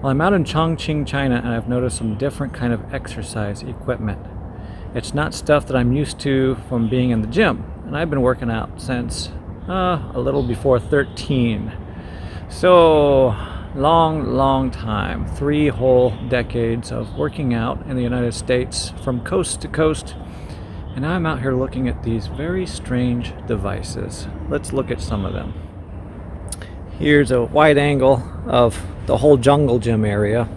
Well, I'm out in Chongqing, China, and I've noticed some different kind of exercise equipment. It's not stuff that I'm used to from being in the gym, and I've been working out since a little before 13. So, long time, 3 whole decades of working out in the United States from coast to coast, and I'm out here looking at these very strange devices. Let's look at some of them. Here's a wide angle of the whole jungle gym area.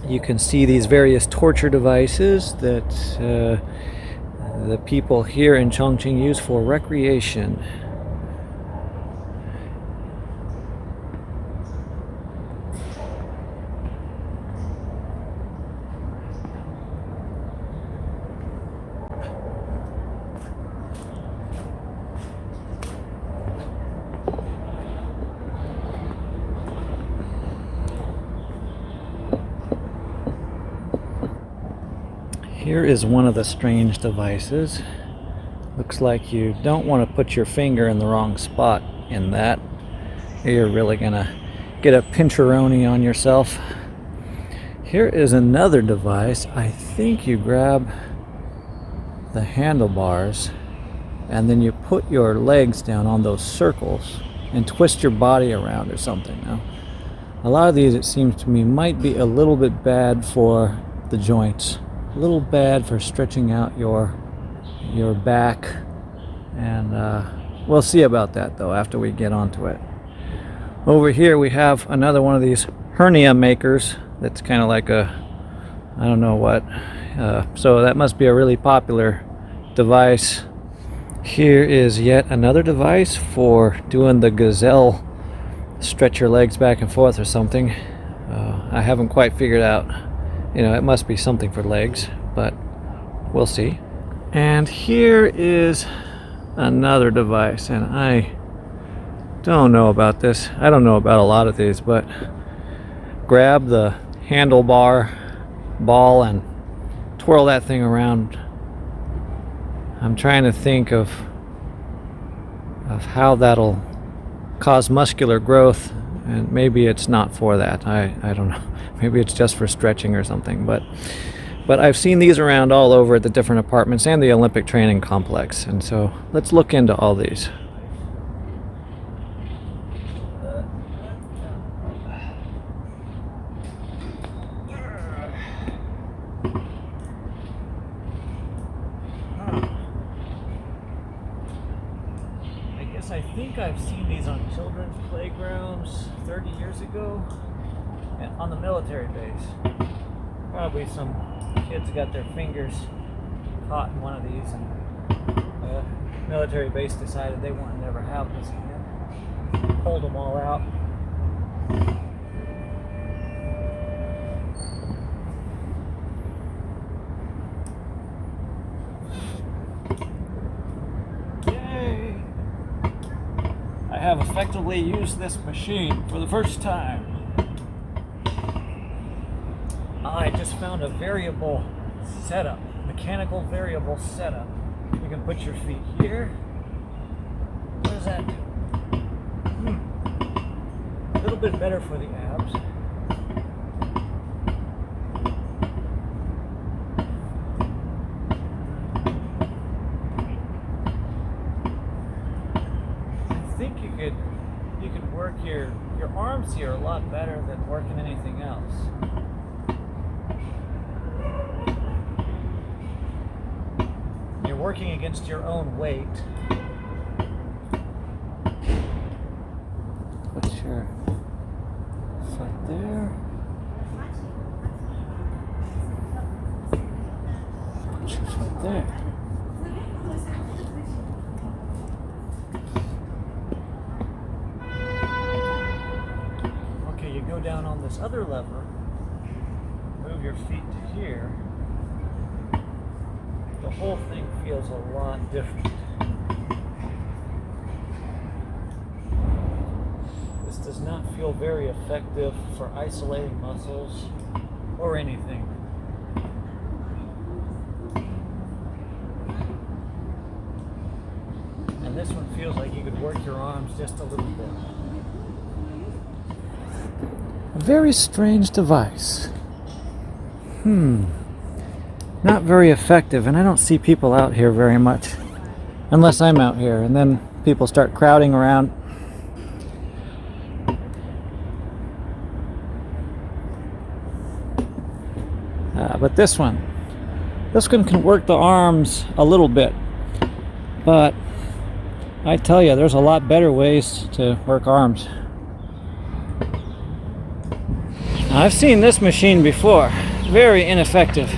You can see these various torture devices that the people here in Chongqing use for recreation. Here is one of the strange devices. Looks like you don't want to put your finger in the wrong spot in that. You're really gonna get a pincheroni on yourself. Here is another device. I think you grab the handlebars and then you put your legs down on those circles and twist your body around or something. Now, a lot of these, it seems to me, might be a little bit bad for the joints. A little bad for stretching out your back, and we'll see about that though after we get onto it. Over here we have another one of these hernia makers that's kind of like a, I don't know what, so that must be a really popular device. Here is yet another device for doing the gazelle, stretch your legs back and forth or something. I haven't quite figured out. It must be something for legs, but we'll see. And here is another device, and I don't know about this. I don't know about a lot of these, but grab the handlebar ball and twirl that thing around. I'm trying to think of how that'll cause muscular growth, and maybe it's not for that. I don't know. Maybe it's just for stretching or something, but I've seen these around all over at the different apartments and the Olympic training complex, and so let's look into all these. I think I've seen these on children's playgrounds 30 years ago and on the military base. Probably some kids got their fingers caught in one of these, and the military base decided they wanted to never have this again. Pulled them all out. I have effectively used this machine for the first time. I just found a variable setup, mechanical variable setup. You can put your feet here. What does that do? A little bit better for the abs. I think you could work your arms here a lot better than working anything else. You're working against your own weight. Put your foot there. Put your foot there. You go down on this other lever, move your feet to here, the whole thing feels a lot different. This does not feel very effective for isolating muscles or anything. And this one feels like you could work your arms just a little bit. A very strange device. Not very effective, and I don't see people out here very much. Unless I'm out here, and then people start crowding around. But this one can work the arms a little bit. But I tell you, there's a lot better ways to work arms. Now, I've seen this machine before. Very ineffective.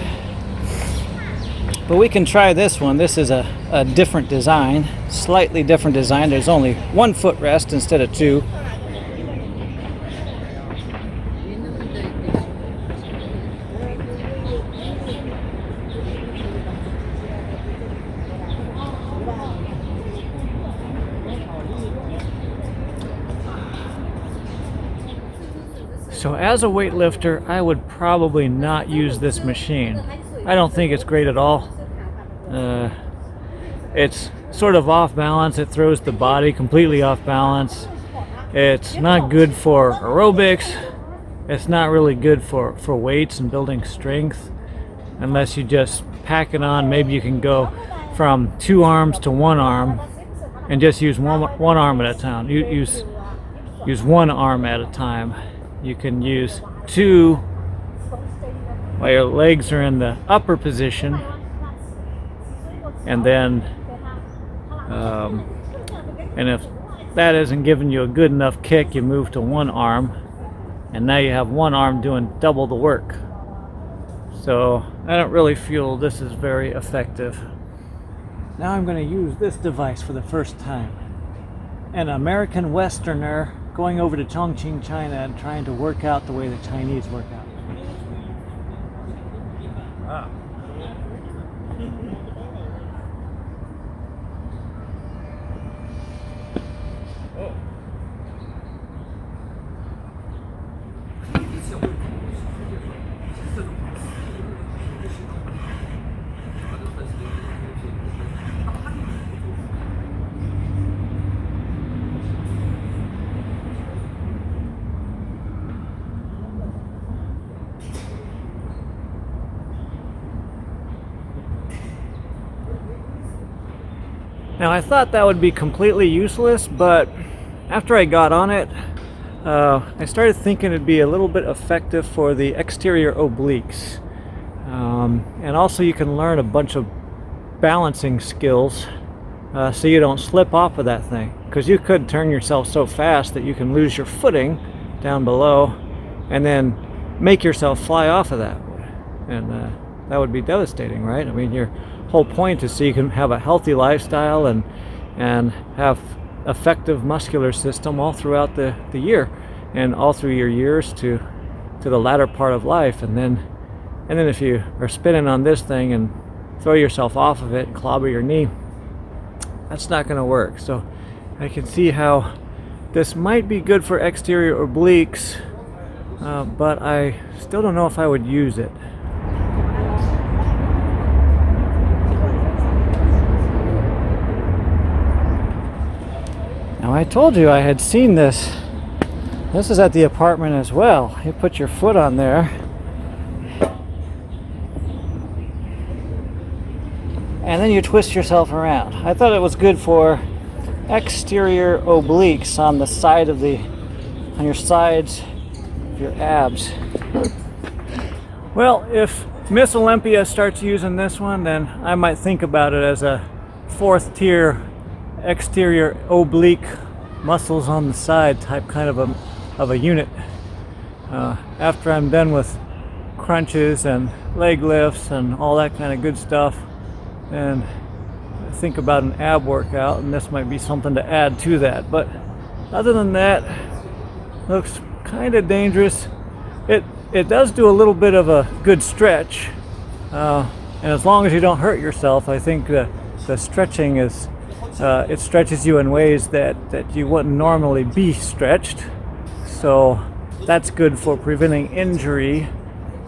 But we can try this one. This is a different design, slightly different design. There's only one footrest instead of two. So as a weightlifter, I would probably not use this machine. I don't think it's great at all. It's sort of off balance. It throws the body completely off balance. It's not good for aerobics. It's not really good for weights and building strength unless you just pack it on. Maybe you can go from 2 arms to 1 arm and just use one arm at a time. Use 1 arm at a time. You can use 2 while your legs are in the upper position, and then and if that isn't giving you a good enough kick, you move to 1 arm, and now you have 1 arm doing double the work. So I don't really feel this is very effective. Now I'm going to use this device for the first time. An American Westerner going over to Chongqing, China, and trying to work out the way the Chinese work out. Ah. Now I thought that would be completely useless, but after I got on it, I started thinking it'd be a little bit effective for the exterior obliques. And also you can learn a bunch of balancing skills so you don't slip off of that thing. Because you could turn yourself so fast that you can lose your footing down below and then make yourself fly off of that. And that would be devastating, right? I mean, your whole point is so you can have a healthy lifestyle and have effective muscular system all throughout the year and all through your years to the latter part of life. And then if you are spinning on this thing and throw yourself off of it and clobber your knee, that's not going to work. So I can see how this might be good for exterior obliques, but I still don't know if I would use it. Now I told you I had seen this. This is at the apartment as well. You put your foot on there and then you twist yourself around. I thought it was good for exterior obliques on the side of on your sides of your abs. Well, if Miss Olympia starts using this one, then I might think about it as a 4th tier exterior oblique muscles on the side type kind of a unit. After I'm done with crunches and leg lifts and all that kind of good stuff, then I think about an ab workout, and this might be something to add to that. But other than that, looks kind of dangerous. It does do a little bit of a good stretch, and as long as you don't hurt yourself, I think the stretching is it stretches you in ways that you wouldn't normally be stretched. So that's good for preventing injury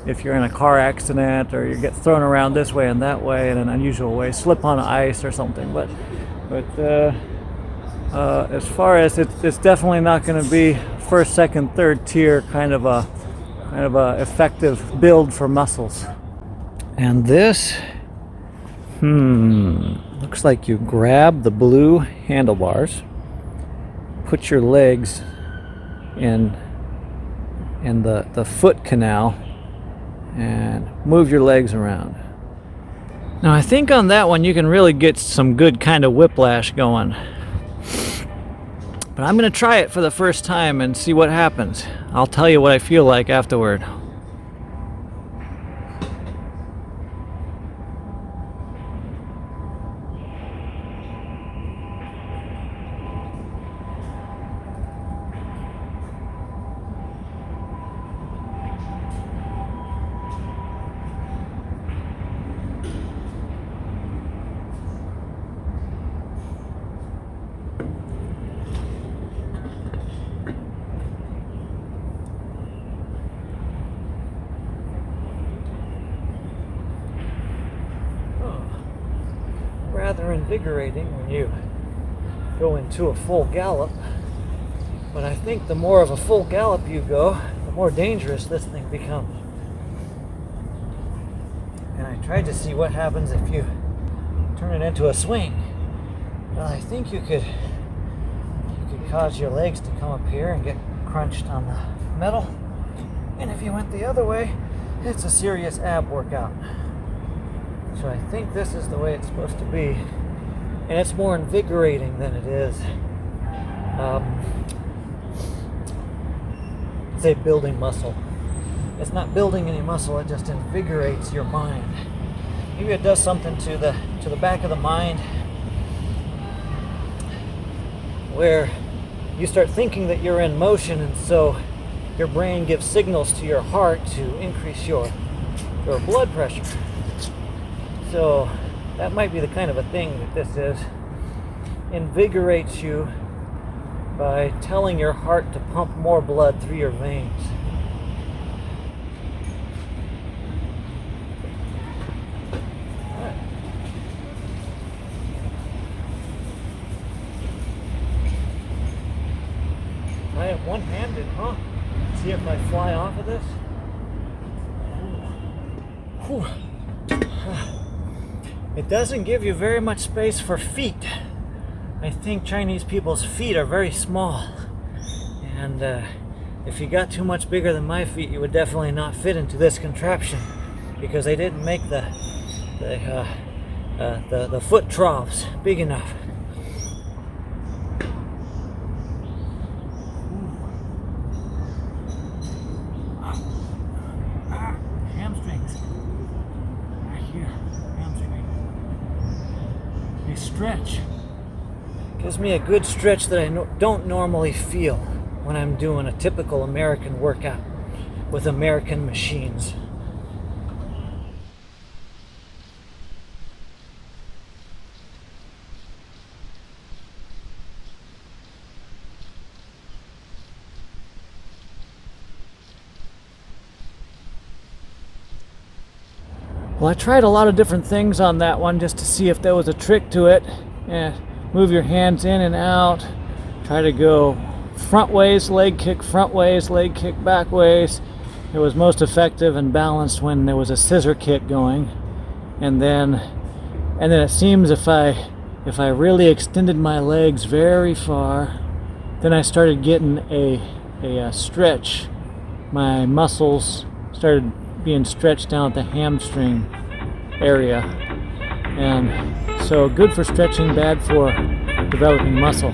if you're in a car accident or you get thrown around this way and that way in an unusual way, slip on ice or something. But as far as it's definitely not going to be first, second, third tier kind of a effective build for muscles. And this, looks like you grab the blue handlebars, put your legs in the foot canal, and move your legs around. Now I think on that one you can really get some good kind of whiplash going. But I'm going to try it for the first time and see what happens. I'll tell you what I feel like afterward. Rather invigorating when you go into a full gallop, but I think the more of a full gallop you go, the more dangerous this thing becomes. And I tried to see what happens if you turn it into a swing. Well, I think you could cause your legs to come up here and get crunched on the metal, and if you went the other way, it's a serious ab workout. So I think this is the way it's supposed to be, and it's more invigorating than it is, say, building muscle. It's not building any muscle; it just invigorates your mind. Maybe it does something to the back of the mind, where you start thinking that you're in motion, and so your brain gives signals to your heart to increase your blood pressure. So that might be the kind of a thing that this is. Invigorates you by telling your heart to pump more blood through your veins. I am one-handed, huh? See if I fly off of this. Whew. It doesn't give you very much space for feet. I think Chinese people's feet are very small, and if you got too much bigger than my feet, you would definitely not fit into this contraption, because they didn't make the foot troughs big enough. Hamstrings. Right here, hamstring. They stretch. Gives me a good stretch that I don't normally feel when I'm doing a typical American workout with American machines. Well, I tried a lot of different things on that one just to see if there was a trick to it. Move your hands in and out. Try to go front ways, leg kick front ways, leg kick back ways. It was most effective and balanced when there was a scissor kick going. And then it seems if I really extended my legs very far, then I started getting a stretch. My muscles started being stretched down at the hamstring area. And so good for stretching, bad for developing muscle.